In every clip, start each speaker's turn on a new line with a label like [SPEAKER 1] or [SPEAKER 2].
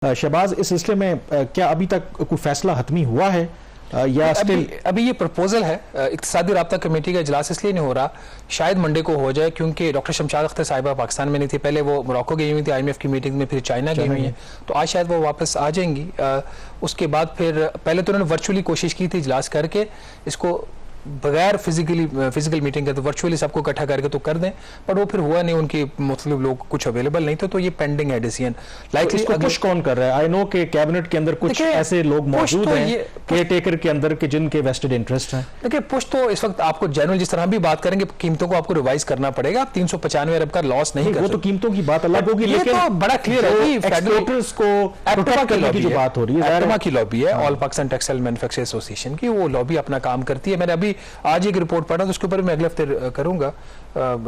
[SPEAKER 1] शहबाज, इस सिलसिले में क्या अभी तक कोई फैसला हतमी हुआ है या
[SPEAKER 2] अभी ये प्रपोजल है। इक्तिसादी राब्ता कमेटी का इजलास इसलिए नहीं हो रहा, शायद मंडे को हो जाए, क्योंकि डॉक्टर शमशाद अख्तर साहिबा पाकिस्तान में नहीं थी। पहले वो मोरक्को गई हुई थी IMF की मीटिंग में, फिर चाइना गई हुई है, तो आज शायद वो वापस आ जाएंगी। उसके बाद फिर पहले तो उन्होंने वर्चुअली कोशिश की थी इजलास करके इसको बगैर फिजिकल मीटिंग के, तो वर्चुअली सबको इकट्ठा करके तो कर दें, पर वो फिर हुआ नहीं, उनकी मतलब लोग कुछ अवेलेबल नहीं थे, तो ये पेंडिंग है डिसीजन।
[SPEAKER 1] लाइकली इसको पुश कौन कर रहा है? आई नो कि कैबिनेट के अंदर कुछ ऐसे लोग मौजूद हैं केयर टेकर के अंदर के जिनके वेस्टेड इंटरेस्ट हैं।
[SPEAKER 2] देखिए, पुश तो इस वक्त आपको जनरल जिस तरह भी बात करेंगे, कीमतों को आपको रिवाइज करना पड़ेगा। आप 395 अरब का लॉस नहीं कर,
[SPEAKER 1] वो तो कीमतों की बात अलग होगी, लेकिन
[SPEAKER 2] तो बड़ा क्लियर है कि
[SPEAKER 1] एक्सपोर्टर्स को प्रोटेक्ट करने की जो बात हो रही है,
[SPEAKER 2] एप्टमा की लॉबी है, all Pakistan textile manufacturers association की, वो लॉबी अपना काम करती है। मैंने अभी आज एक रिपोर्ट पढ़ा, तो उसके ऊपर मैं अगले हफ्ते करूंगा,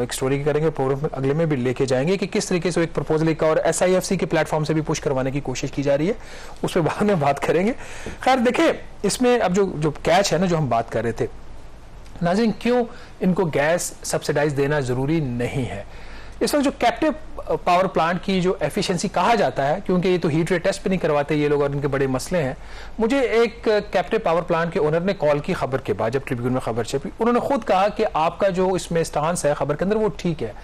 [SPEAKER 2] एक स्टोरी करेंगे, प्रोग्राम अगले में भी लेके जाएंगे कि किस तरीके से एक प्रपोजल का और SIFC के प्लेटफॉर्म से भी पुश करवाने की कोशिश की जा रही है, उस पर बाद में बात करेंगे। खैर देखिए, इसमें अब जो कैच है ना, जो हम बात कर रहे थे नाज़रीन, क्यों इनको गैस सब्सिडाइज देना जरूरी नहीं है। इस वक्त जो कैप्टिव पावर प्लांट की जो एफिशिएंसी कहा जाता है, क्योंकि ये तो हीट रेट टेस्ट भी नहीं करवाते ये लोग और इनके बड़े मसले हैं। मुझे एक कैप्टिव पावर प्लांट के ओनर ने कॉल की खबर के बाद, जब ट्रिब्यून में खबर छपी, उन्होंने खुद कहा कि आपका जो इसमें स्टांस है खबर के अंदर वो ठीक है।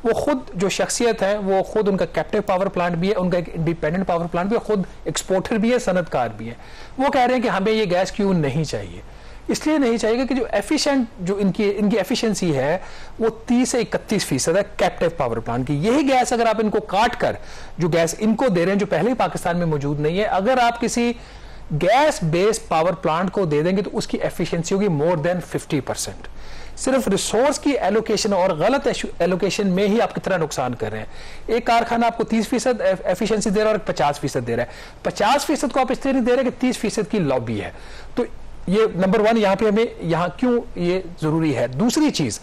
[SPEAKER 2] वो खुद जो शख्सियत है, वो खुद उनका कैप्टिव पावर प्लांट भी है, उनका एक इंडिपेंडेंट पावर प्लांट भी है, खुद एक्सपोर्टर भी है, सनतकार भी है। वो कह रहे हैं कि हमें ये गैस क्यों नहीं चाहिए। इसलिए नहीं चाहिए कि जो एफिशिएंट जो इनकी एफिशिएंसी है वो 30 से 31% है कैप्टिव पावर प्लांट की। यही गैस अगर आप इनको काट कर जो गैस इनको दे रहे हैं, जो पहले ही पाकिस्तान में मौजूद नहीं है, अगर आप किसी गैस बेस्ड पावर प्लांट को दे देंगे तो उसकी एफिशिएंसी होगी मोर देन 50%। सिर्फ रिसोर्स की एलोकेशन और गलत एलोकेशन में ही आप कितना नुकसान कर रहे हैं। एक कारखाना आपको 30% एफिशिएंसी दे रहा है और 50% दे रहा है। 50% को आप इसलिए नहीं दे रहे कि 30% की लॉबी है। तो ये नंबर 1 यहां पे हमें यहां क्यों ये जरूरी है। दूसरी चीज,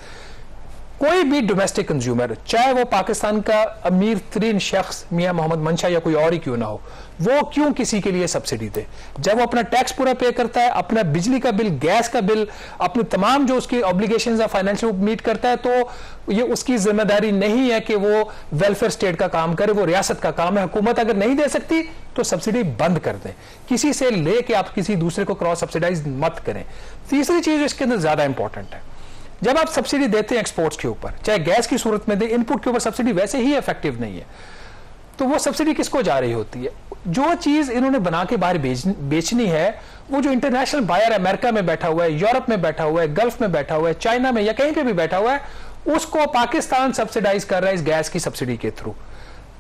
[SPEAKER 2] कोई भी डोमेस्टिक कंज्यूमर, चाहे वो पाकिस्तान का अमीर तरीन शख्स मियां मोहम्मद मंशा या कोई और ही क्यों ना हो, वो क्यों किसी के लिए सब्सिडी दे। जब वो अपना टैक्स पूरा पे करता है, अपना बिजली का बिल, गैस का बिल, अपने तमाम जो उसकी ऑब्लिगेशंस है फाइनेंशियल मीट करता है, तो ये उसकी जिम्मेदारी नहीं है कि वो वेलफेयर स्टेट का काम करे, वो रियासत का काम है। हुकूमत अगर नहीं दे सकती तो सब्सिडी बंद कर दें, किसी से लेके आप किसी दूसरे को क्रॉस सब्सिडाइज मत करें। तीसरी चीज इसके अंदर ज्यादा इंपॉर्टेंट है, जब आप सब्सिडी देते हैं एक्सपोर्ट्स के ऊपर, चाहे गैस की सूरत में दे, इनपुट के ऊपर सब्सिडी वैसे ही इफेक्टिव नहीं है, तो वो सब्सिडी किसको जा रही होती है। जो चीज इन्होंने बना के बाहर बेचनी है, वो जो इंटरनेशनल बायर अमेरिका में बैठा हुआ है, यूरोप में बैठा हुआ है, गल्फ में बैठा हुआ है, चाइना में या कहीं पे भी बैठा हुआ है, उसको पाकिस्तान सब्सिडाइज कर रहा है इस गैस की सब्सिडी के थ्रू।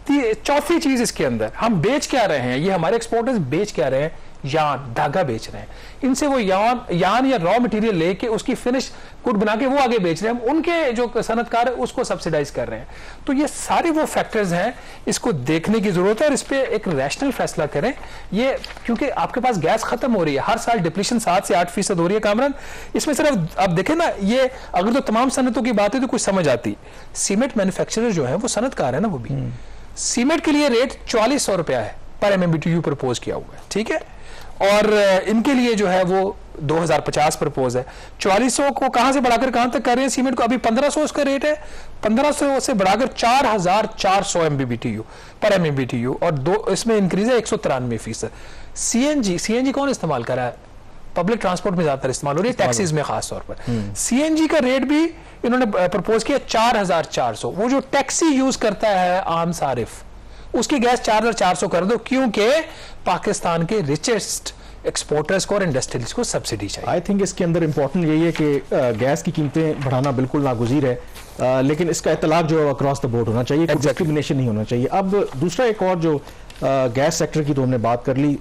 [SPEAKER 2] चौथी चीज इसके अंदर, हम बेच क्या रहे हैं, ये हमारे एक्सपोर्टर्स बेच क्या रहे हैं, यान, धागा बेच रहे हैं। इनसे वो यान या रॉ मटेरियल लेके उसकी फिनिश गुड बना के वो आगे बेच रहे हैं, उनके जो सनतकार है उसको सब्सिडाइज कर रहे हैं। तो ये सारे वो फैक्टर्स हैं, इसको देखने की जरूरत है और इस पे एक रैशनल फैसला करें। ये क्योंकि आपके पास गैस खत्म हो रही है, हर साल डिप्लीशन 7 से 8% हो रही है कामरान। इसमें सिर्फ आप देखें ना, ये अगर तो तमाम सनतों की बात है तो कुछ समझ आती। सीमेंट मैन्युफैक्चरर जो है वो सनतकार है ना, वो भी सीमेंट के लिए रेट 4400 रुपया है पर MMBTU प्रपोज किया हुआ है, ठीक है, और इनके लिए जो है वो 2050 प्रपोज है। 4400 को कहां से बढ़ाकर कहां तक कर रहे हैं सीमेंट को, अभी 1500 उसका रेट है, 1500 से बढ़ाकर 4400 MMBTU पर MMBTU, और इसमें इंक्रीज है 193%। CNG कौन इस्तेमाल कर रहा है, पब्लिक ट्रांसपोर्ट में ज्यादातर इस्तेमाल हो रही है, टैक्सीज में खास तौर पर। CNG का रेट भी इन्होंने प्रपोज किया 4400। वो जो टैक्सी यूज करता है आम सारिफ, उसकी गैस 4400 कर दो, क्योंकि पाकिस्तान के रिचेस्ट एक्सपोर्टर्स को और इंडस्ट्रियलिस्ट को सब्सिडी चाहिए।
[SPEAKER 1] आई थिंक इसके अंदर इंपॉर्टेंट यही है कि गैस की कीमतें बढ़ाना बिल्कुल नागुज़ीर है, लेकिन इसका इतलाक जो अक्रॉस द बोर्ड होना चाहिए, डिस्क्रिमिनेशन नहीं होना चाहिए। अब दूसरा एक और जो गैस सेक्टर की तो हमने बात कर ली,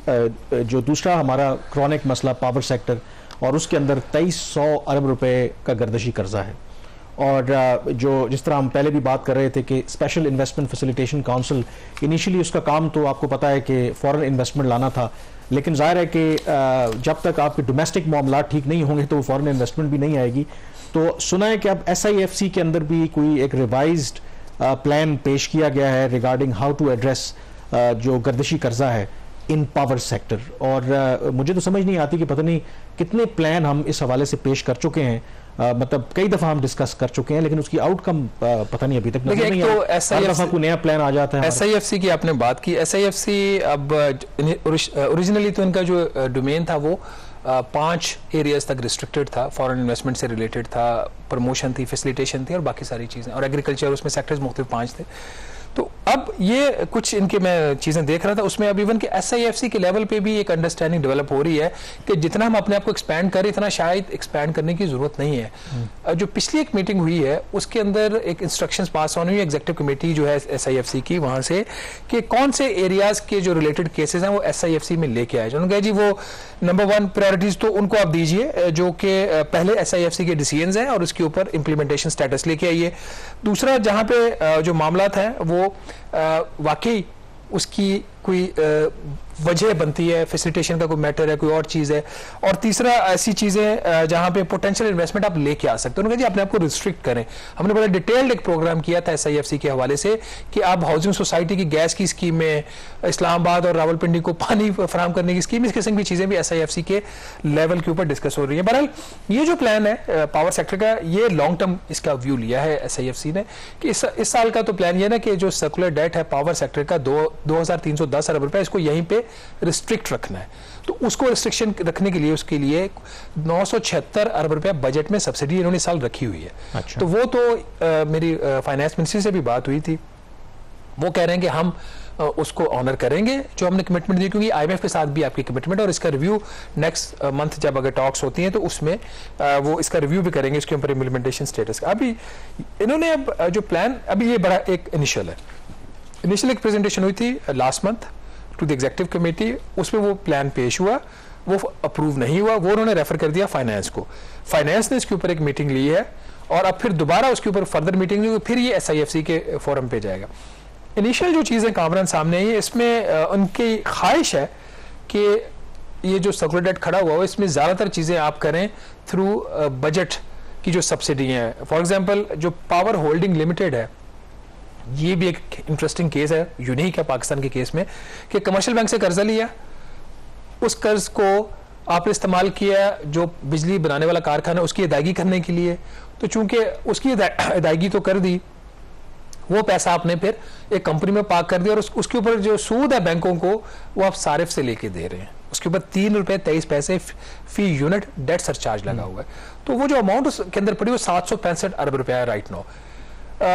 [SPEAKER 1] जो दूसरा हमारा क्रॉनिक मसला पावर सेक्टर, और उसके अंदर 2300 अरब रुपए का गर्दशी कर्जा है। और जो जिस तरह हम पहले भी बात कर रहे थे कि special investment facilitation council, initially उसका काम तो आपको पता है कि फॉरेन इन्वेस्टमेंट लाना था, लेकिन जाहिर है कि जब तक आपके डोमेस्टिक मामला ठीक नहीं होंगे तो फॉरेन इन्वेस्टमेंट भी नहीं आएगी। तो सुना है कि अब SIFC के अंदर भी कोई एक रिवाइज्ड प्लान पेश किया गया है रिगार्डिंग हाउ टू एड्रेस जो गर्दशी कर्जा है इन पावर सेक्टर। और मुझे तो समझ नहीं आती कि पता नहीं कितने प्लान हम इस हवाले से पेश कर चुके हैं, मतलब कई दफा हम डिस्कस कर चुके हैं, लेकिन उसकी आउटकम पता नहीं अभी तक नजर नहीं
[SPEAKER 2] तो
[SPEAKER 1] आया। हर दफा कोई नया प्लान आ जाता है।
[SPEAKER 2] SIFC की आपने बात की, SIFC अब ओरिजिनली तो इनका जो डोमेन था वो 5 एरियाज तक रिस्ट्रिक्टेड था, फॉरेन इन्वेस्टमेंट से रिलेटेड था, प्रमोशन थी, फैसिलिटेशन थी और बाकी सारी चीज़ें, और एग्रीकल्चर, उसमें सेक्टर्स मुख्तलिफ 5 थे। तो अब ये कुछ इनके मैं चीज़ें देख रहा था, उसमें अब इवन के SIFC के लेवल पे भी एक अंडरस्टैंडिंग डेवलप हो रही है कि जितना हम अपने आप को एक्सपैंड करें इतना शायद एक्सपैंड करने की जरूरत नहीं है। जो पिछली एक मीटिंग हुई है उसके अंदर एक इंस्ट्रक्शंस पास ऑन हुई एग्जीक्यूटिव कमेटी जो है SIFC की, वहां से कि कौन से एरियाज के जो रिलेटेड केसेस हैं वो SIFC में लेके आए। उन्होंने कहा जी वो नंबर 1 प्रायोरिटीज तो उनको आप दीजिए जो कि पहले SIFC के डिसीजंस हैं और उसके ऊपर इंप्लीमेंटेशन स्टेटस लेके आइए। दूसरा, जहां पे जो मामलात हैं वो वाकई उसकी कोई वजह बनती है, फैसिलिटेशन का कोई मैटर है, कोई और चीज़ है। और तीसरा, ऐसी चीज़ें जहां पे पोटेंशियल इन्वेस्टमेंट आप लेके आ सकते हो। उन्होंने कहा जी अपने आप को रिस्ट्रिक्ट करें। हमने बड़ा डिटेल्ड एक प्रोग्राम किया था SIFC के हवाले से कि आप हाउसिंग सोसाइटी की गैस की स्कीम में, इस्लामाबाद और रावलपिंडी को पानी फराहम करने की स्कीम, इस किस्म की चीज़ें भी SIFC के लेवल के ऊपर डिस्कस हो रही है। बहरहाल ये जो प्लान है पावर सेक्टर का, ये लॉन्ग टर्म इसका व्यू लिया है SIFC ने कि इस साल का तो प्लान ये ना कि जो सर्कुलर डेट है पावर सेक्टर का 2310 अरब रुपए, इसको यहीं पे रिस्ट्रिक्ट रखना है। तो उसको रिस्ट्रिक्शन रखने के लिए उसके लिए 976 अरब रुपया बजट में सब्सिडी इन्होंने इस साल रखी हुई है।
[SPEAKER 1] अच्छा।
[SPEAKER 2] तो वो तो मेरी फाइनेंस मिनिस्ट्री से भी बात हुई थी, वो कह रहे हैं कि हम उसको ऑनर करेंगे जो हमने कमिटमेंट दी, क्योंकि IMF के साथ भी आपकी कमिटमेंट, और इसका रिव्यू नेक्स्ट मंथ जब अगर टॉक्स होती हैं तो उसमें वो इसका रिव्यू भी करेंगे इसके ऊपर इम्प्लीमेंटेशन स्टेटस का। अभी इन्होंने अब जो प्लान, अभी ये बड़ा एक इनिशियल है, इनिशियल एक प्रेजेंटेशन हुई थी last month to the executive committee, उसमें वो प्लान पेश हुआ, वो अप्रूव नहीं हुआ, वो उन्होंने रेफर कर दिया फाइनेंस को। फाइनेंस ने इसके ऊपर एक मीटिंग ली है और अब फिर दोबारा उसके ऊपर फर्दर मीटिंग ली, फिर ये SIFC के फोरम पे जाएगा। इनिशियल जो चीज़ें कामरान सामने आई है, इसमें उनकी ख्वाहिश है कि ये जो सर्कुलर डेट खड़ा हुआ हो इसमें ज़्यादातर चीज़ें आप करें थ्रू बजट की जो सब्सिडी है। फॉर एग्जाम्पल जो पावर होल्डिंग लिमिटेड है, ये भी एक इंटरेस्टिंग केस है, यूनिक है पाकिस्तान के केस में, कि कमर्शियल बैंक से कर्जा लिया, उस कर्ज को आपने इस्तेमाल किया जो बिजली बनाने वाला कारखाना उसकी अदायगी करने के लिए, तो चूंकि उसकी अदायगी तो कर दी, वो पैसा आपने फिर एक कंपनी में पार्क कर दिया और उसके ऊपर जो सूद है बैंकों को वो आप सारिफ से लेके दे रहे हैं, उसके ऊपर 3 रुपए 23 पैसे फी यूनिट डेट सरचार्ज लगा हुआ है। तो वो जो अमाउंट उसके अंदर पड़ी वो 765 अरब रुपया है राइट नाउ।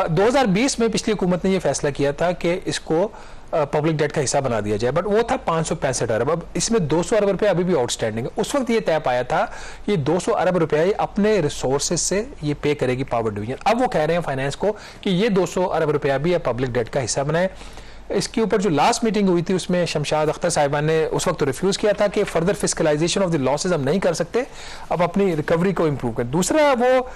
[SPEAKER 2] 2020 में पिछली हुकूमत ने ये फैसला किया था कि इसको पब्लिक डेट का हिस्सा बना दिया जाए, बट वो था 565 अरब। अब इसमें 200 अरब रुपए अभी भी आउटस्टैंडिंग है। उस वक्त ये तय पाया था ये 200 अरब रुपया अपने रिसोर्सेज से ये पे करेगी पावर डिवीजन। अब वो कह रहे हैं फाइनेंस को कि ये 200 अरब रुपया भी पब्लिक डेट का हिस्सा बनाए। इसके ऊपर जो लास्ट मीटिंग हुई थी उसमें शमशाद अख्तर साहिबान ने उस वक्त तो रिफ्यूज किया था कि फर्दर फिस्कलाइजेशन ऑफ द लॉसेज हम नहीं कर सकते, अब अपनी रिकवरी को इंप्रूव कर। दूसरा, वो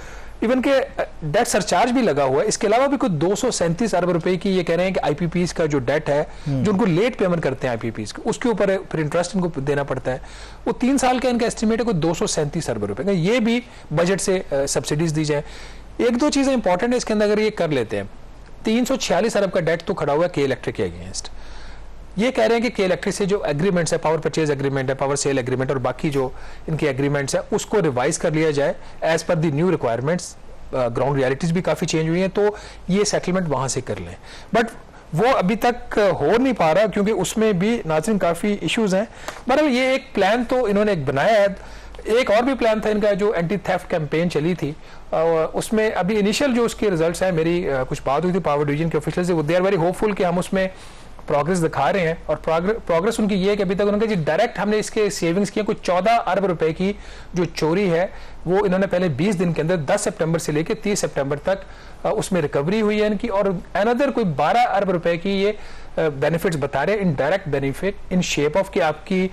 [SPEAKER 2] इवन के डेट सरचार्ज भी लगा हुआ है। इसके अलावा भी कुछ 237 अरब रुपए की ये कह रहे हैं कि IPPs का जो डेट है जो उनको लेट पेमेंट करते हैं IPPs को, उसके ऊपर फिर इंटरेस्ट इनको देना पड़ता है। वो 3 साल का इनका एस्टिमेट है कोई 237 अरब रुपए का, ये भी बजट से सब्सिडीज दी जाए। एक दो चीजें इंपॉर्टेंट है इसके अंदर, अगर ये कर लेते हैं 346 अरब का डेट तो खड़ा हुआ है के इलेक्ट्रिक के अगेंस्ट। ये कह रहे हैं कि के इलेक्ट्रिक से जो एग्रीमेंट्स है, पावर परचेज एग्रीमेंट है, पावर सेल एग्रीमेंट और बाकी जो इनके एग्रीमेंट्स है उसको रिवाइज कर लिया जाए as per the new requirements. Ground realities भी काफी चेंज हुई हैं, तो ये सेटलमेंट वहां से कर लें। बट वो अभी तक हो नहीं पा रहा क्योंकि उसमें भी नाज़रीन काफी इश्यूज हैं। बहरहाल ये एक प्लान तो इन्होंने एक बनाया है। एक और भी प्लान था इनका जो एंटी थेफ्ट कैंपेन चली थी, उसमें अभी इनिशियल जो उसके रिजल्ट्स हैं, मेरी कुछ बात हुई थी पावर डिवीजन के ऑफिशियल से, दे आर वेरी होपफुल कि हम उसमें प्रोग्रेस दिखा रहे हैं। और प्रोग्रेस उनकी ये है कि अभी तक उन्होंने जी डायरेक्ट हमने इसके सेविंग्स किए कुछ 14 अरब रुपए की जो चोरी है वो इन्होंने पहले 20 दिन के अंदर 10 सितंबर से लेकर 30 सितंबर तक उसमें रिकवरी हुई है इनकी, और अनदर कोई 12 अरब रुपए की ये बेनिफिट्स बता रहे हैं, indirect benefit in shape of कि आपकी